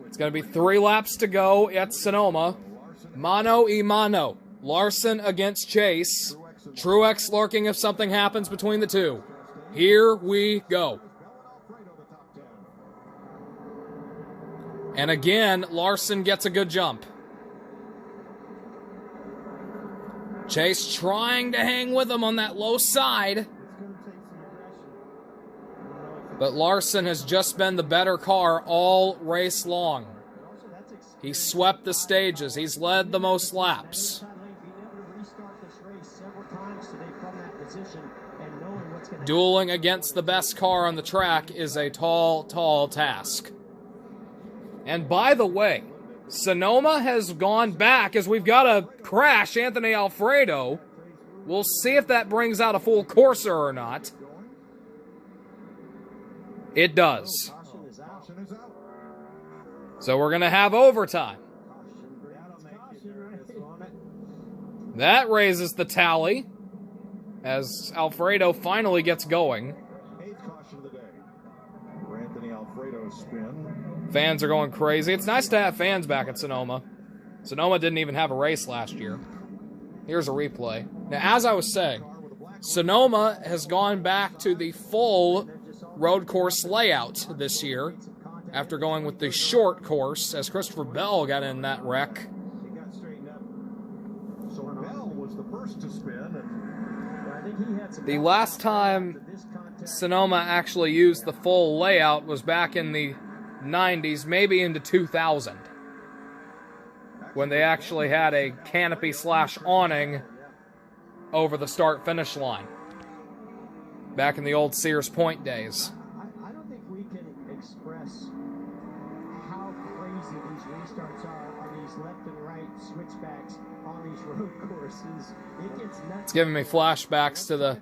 It's going to be 3 laps to go at Sonoma. Mano y mano. Larson against Chase. Truex lurking if something happens between the two. Here we go. And again, Larson gets a good jump. Chase trying to hang with him on that low side. But Larson has just been the better car all race long. He's swept the stages. He's led the most laps. Dueling against the best car on the track is a tall, tall task. And by the way, Sonoma has gone back as we've got to crash Anthony Alfredo. We'll see if that brings out a full courser or not. It does. So we're going to have overtime. That raises the tally as Alfredo finally gets going. Fans are going crazy. It's nice to have fans back at Sonoma. Sonoma didn't even have a race last year. Here's a replay. Now, as I was saying, Sonoma has gone back to the full road course layout this year after going with the short course as Christopher Bell got in that wreck. The last time Sonoma actually used the full layout was back in the 90s, maybe into 2000, when they actually had a canopy/awning over the start-finish line, back in the old Sears Point days. I don't think we can express how crazy these restarts are on these left and right switchbacks on these road courses. It gets nuts. It's giving me flashbacks to the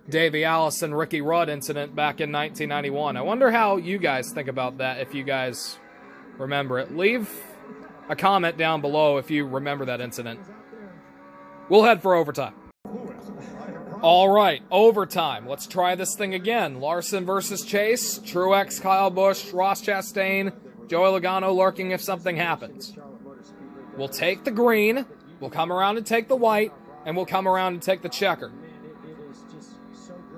Davey Allison, Ricky Rudd incident back in 1991. I wonder how you guys think about that, if you guys remember it. Leave a comment down below if you remember that incident. We'll head for overtime. All right, overtime. Let's try this thing again. Larson versus Chase. Truex, Kyle Busch, Ross Chastain, Joey Logano lurking if something happens. We'll take the green. We'll come around and take the white. And we'll come around and take the checker.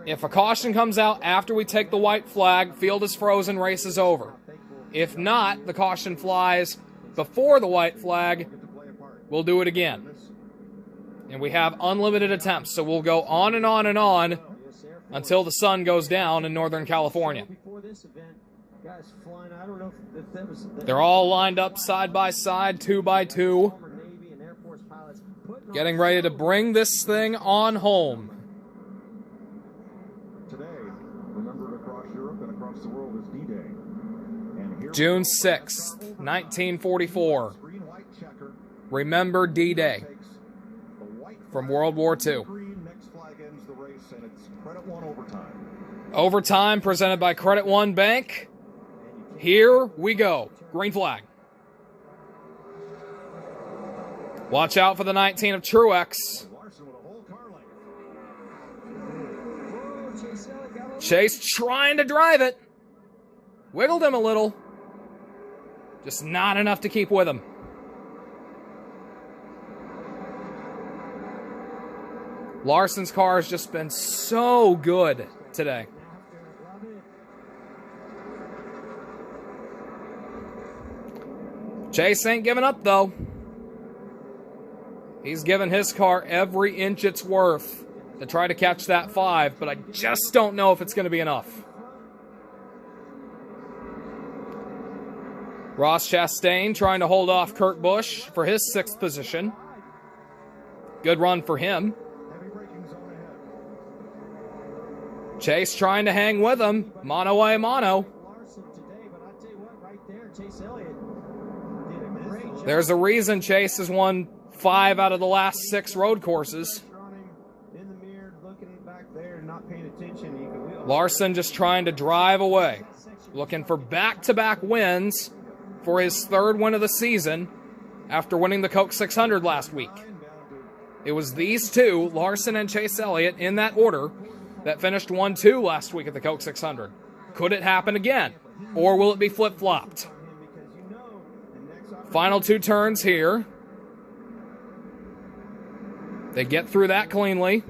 If a caution comes out after we take the white flag, field is frozen, race is over. If not, the caution flies before the white flag, we'll do it again. And we have unlimited attempts, so we'll go on and on and on until the sun goes down in Northern California. They're all lined up side by side, 2 by 2, getting ready to bring this thing on home. Today, remembered across Europe and across the world is D-Day. June 6th, 1944. Remember D-Day from World War II. Overtime presented by Credit One Bank. Here we go. Green flag. Watch out for the 19 of Truex. Chase trying to drive it. Wiggled him a little. Just not enough to keep with him. Larson's car has just been so good today. Chase ain't giving up, though. He's given his car every inch it's worth to try to catch that 5, but I just don't know if it's going to be enough. Ross Chastain trying to hold off Kurt Busch for his 6th position. Good run for him. Chase trying to hang with him. Mano a mano. There's a reason Chase has won 5 out of the last 6 road courses. Larson just trying to drive away. Looking for back-to-back wins for his 3rd win of the season after winning the Coke 600 last week. It was these two, Larson and Chase Elliott, in that order, that finished 1-2 last week at the Coke 600. Could it happen again? Or will it be flip-flopped? Final 2 turns here. They get through that cleanly.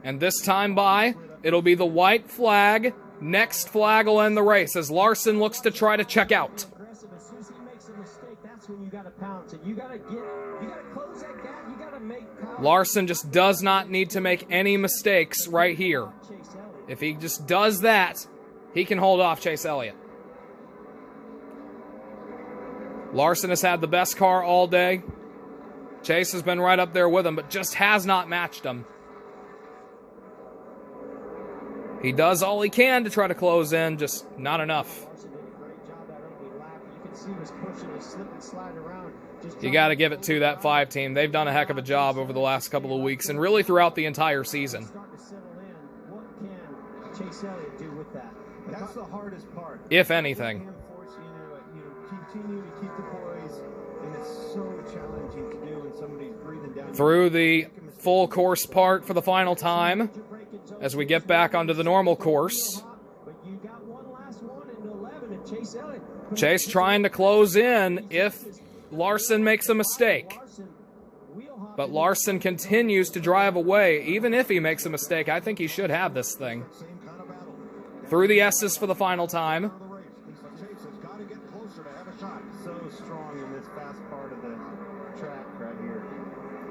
And this time by, it'll be the white flag. Next flag will end the race as Larson looks to try to check out. As soon as he makes a mistake, that's when you got to pounce it. You got to close that gap. You got to make Larson just does not need to make any mistakes right here. If he just does that, he can hold off Chase Elliott. Larson has had the best car all day. Chase has been right up there with him, but just has not matched him. He does all he can to try to close in, just not enough. You got to give it to that 5 team. They've done a heck of a job over the last couple of weeks and really throughout the entire season. What can Chase Elliott do with that? That's the hardest part. If anything. Continue to keep the poise, and it's so challenging to do when somebody's breathing down. Through the full course part for the final time as we get back onto the normal course. Chase trying to close in if Larson makes a mistake. But Larson continues to drive away. Even if he makes a mistake, I think he should have this thing. Through the S's for the final time.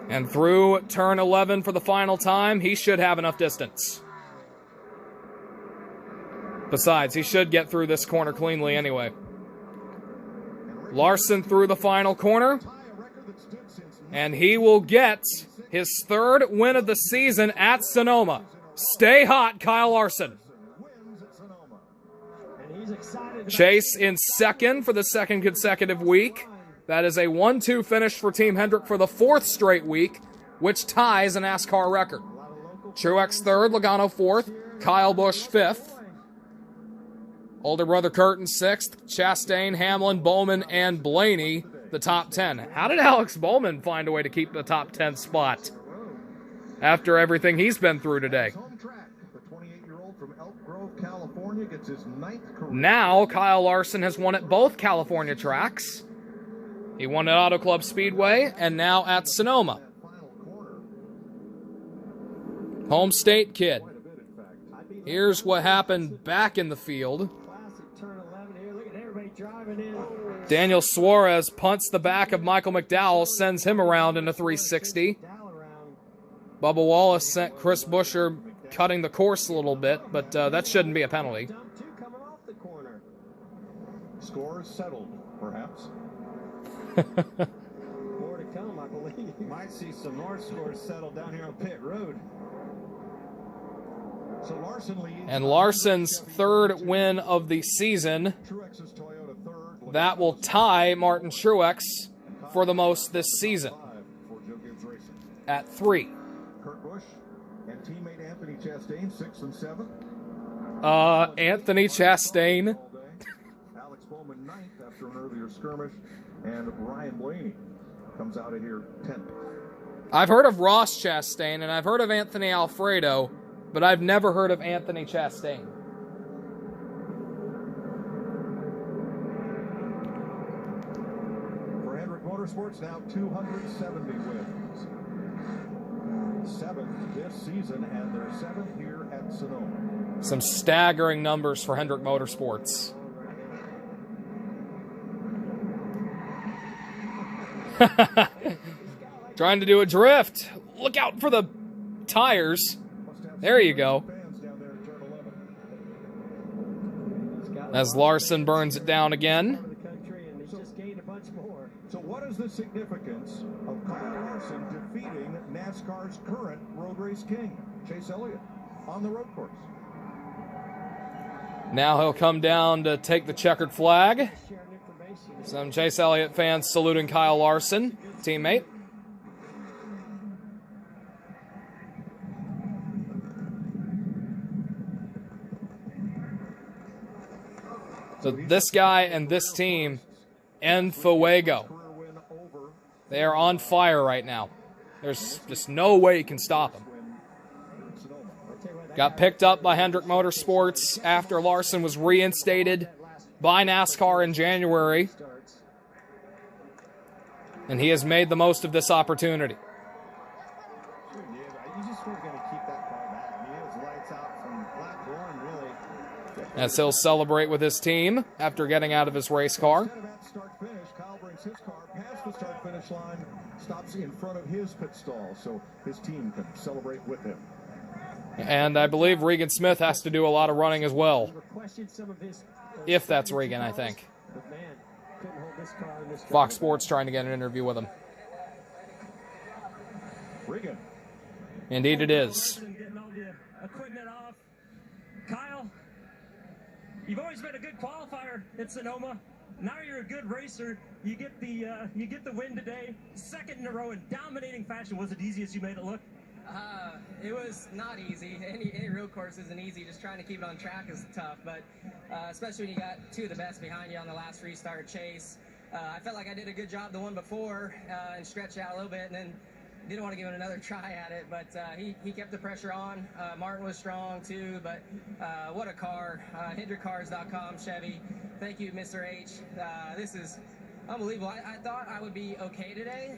And through turn 11 for the final time, he should have enough distance. Besides, he should get through this corner cleanly anyway. Larson through the final corner. And he will get his 3rd win of the season at Sonoma. Stay hot, Kyle Larson. Chase in 2nd for the 2nd consecutive week. That is a 1-2 finish for Team Hendrick for the 4th straight week, which ties a NASCAR record. Truex 3rd, Logano 4th, Kyle Busch 5th. Older brother Curtin 6th, Chastain, Hamlin, Bowman, and Blaney the top 10. How did Alex Bowman find a way to keep the top 10 spot after everything he's been through today? Now, Kyle Larson has won at both California tracks. He won at Auto Club Speedway and now at Sonoma. Home state kid. Here's what happened back in the field. Daniel Suarez punts the back of Michael McDowell, sends him around in a 360. Bubba Wallace sent Chris Buescher cutting the course a little bit, but that shouldn't be a penalty. Scores settled, perhaps. More to come, I believe. Might see some more scores settled down here on pit road. So Larson leads. And Larson's 3rd win of the season. That will tie Martin Truex for the most this season at 3. Kurt Busch and teammate Anthony Chastain 6 and 7. Anthony Chastain. Alex Bowman 9th after an earlier skirmish, and Ryan Blaney comes out of here 10th. I've heard of Ross Chastain and I've heard of Anthony Alfredo, but I've never heard of Anthony Chastain. For Hendrick Motorsports, now 270 wins. 7th this season, and their 7th here at Sonoma. Some staggering numbers for Hendrick Motorsports. Trying to do a drift. Look out for the tires. There you go. As Larson burns it down again. So what is the significance of Kyle Larson defeating NASCAR's current road race king, Chase Elliott, on the road course? Now he'll come down to take the checkered flag. Some Chase Elliott fans saluting Kyle Larson, teammate. So this guy and this team, en fuego. They are on fire right now. There's just no way you can stop them. Got picked up by Hendrick Motorsports after Larson was reinstated by NASCAR in January. And he has made the most of this opportunity. Sure did. You just weren't going to keep that far back. I mean, it was lights out from lap one, really. As he'll celebrate with his team after getting out of his race car. Instead of at start-finish, Kyle brings his car past the start-finish line, stops in front of his pit stall, so his team can celebrate with him. And I believe Regan Smith has to do a lot of running as well. If that's Regan, I think. Fox Sports trying to get an interview with him. Regan. Indeed it is. Getting all the equipment off. Kyle, you've always been a good qualifier at Sonoma. Now you're a good racer. You get the win today. Second in a row in dominating fashion. Was it easy as you made it look? It was not easy. Any road course isn't easy. Just trying to keep it on track is tough, but especially when you got two of the best behind you on the last restart. Chase, I felt like I did a good job the one before and stretched out a little bit, and then didn't want to give it another try at it, but he kept the pressure on. Martin was strong too, but what a car. HendrickCars.com, Chevy. Thank you, Mr. H. This is unbelievable. I thought I would be okay today,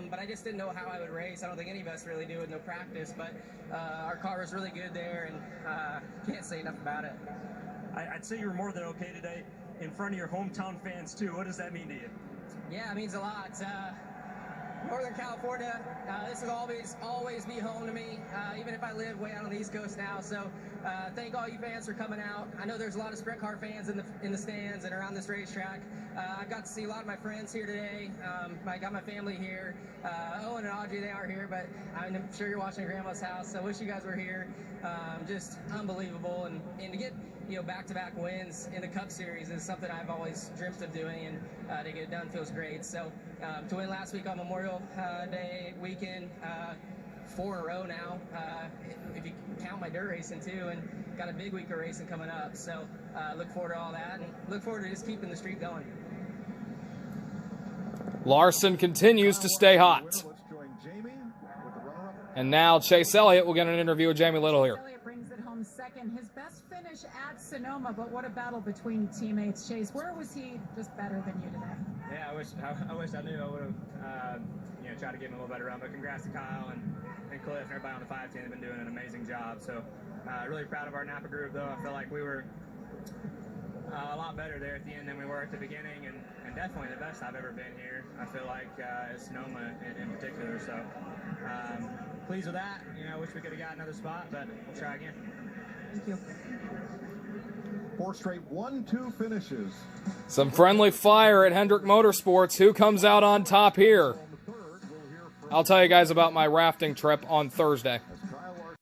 but I just didn't know how I would race. I don't think any of us really do with no practice, but our car was really good there, and can't say enough about it. I'd say you were more than okay today in front of your hometown fans too. What does that mean to you? Yeah, it means a lot. Northern California, this will always be home to me, even if I live way out on the East Coast now. So thank all you fans for coming out. I know there's a lot of sprint car fans in the stands and around this racetrack. I've got to see a lot of my friends here today. I got my family here. Owen and Audrey, they aren't here, but I'm sure you're watching at Grandma's house. So I wish you guys were here. Just unbelievable, and to get back-to-back wins in the Cup Series is something I've always dreamt of doing, and to get it done feels great. So to win last week on Memorial Day weekend, 4 in a row now, if you count my dirt racing too, and got a big week of racing coming up. So look forward to all that, and look forward to just keeping the streak going. Larson continues to stay hot. Let's join Jamie with the runner-up. And now Chase Elliott will get an interview with Jamie Little here. Elliott brings it home second. His best finish at Sonoma, but what a battle between teammates. Chase, where was he just better than you today? Yeah, I wish I knew. I would have tried to give him a little better run. But congrats to Kyle and Cliff and everybody on the 5 team. They've been doing an amazing job. So really proud of our Napa group, though. I feel like we were a lot better there at the end than we were at the beginning, and definitely the best I've ever been here. I feel like at Sonoma in particular. So pleased with that. I wish we could have got another spot, but we'll try again. Thank you. 4 straight 1-2 finishes. Some friendly fire at Hendrick Motorsports. Who comes out on top here? I'll tell you guys about my rafting trip on Thursday.